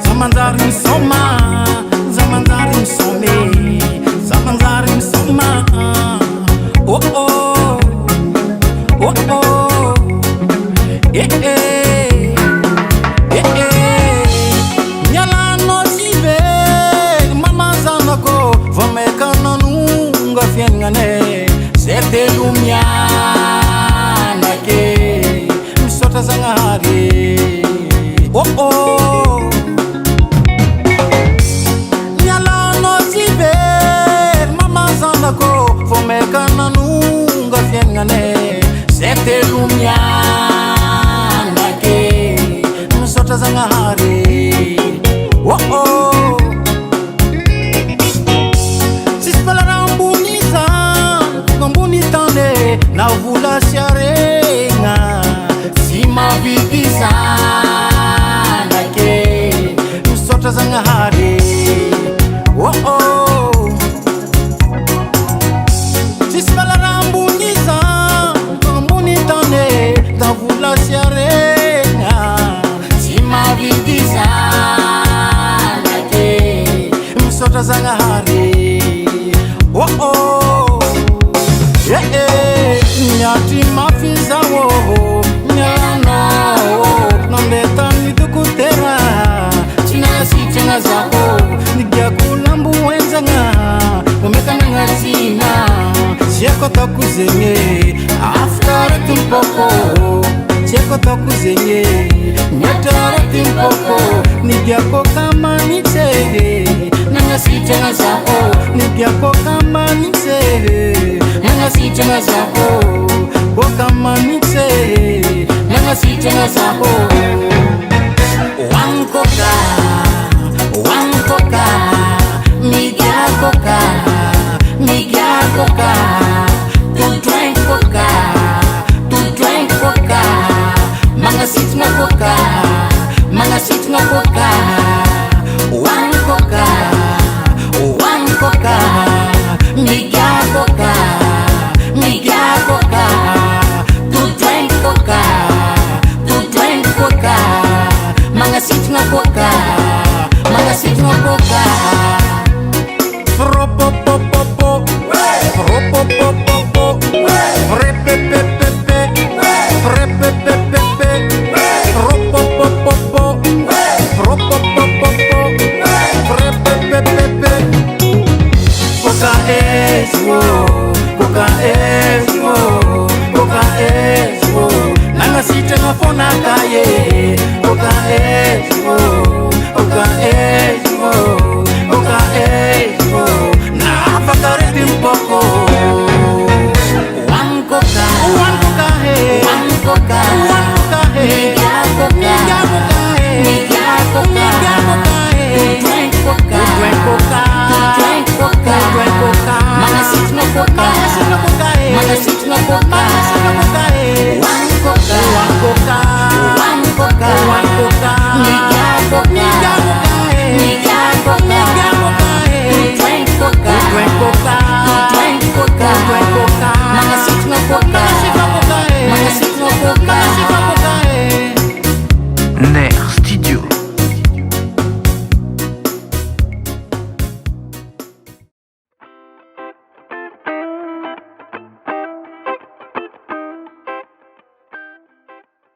Zamanzari soma, zamanzari some, zamanzari soma. Oh oh, oh oh, eh eh, eh eh. Nyala no sive, mama zanako, vameka nanunga fiangane, sete lumia nake, msota zangari. Oh oh. Fomeka nanunga fiangane sete lumia nake msota zangahari. Oh oh. Sispala rambunisa ngambunitane na vula siarenga sima vidisa nake msota zangahari. Oh oh. Zangahari. Oh oh. Yeah yeah. Nyati mafiza wo. Nyano. Nambeta nidukutera. China si china zako. Nigia kulambu wenzanga. Umekana ngatina. Cheko takuzenye. After timpoko. Cheko takuzenye. Nyatara timpoko. Nigia kama nitege. Nanga si tena zako, nigiako kama nitse. Nanga si tena zako, kwa kama nitse. Nanga si tena zako, wanko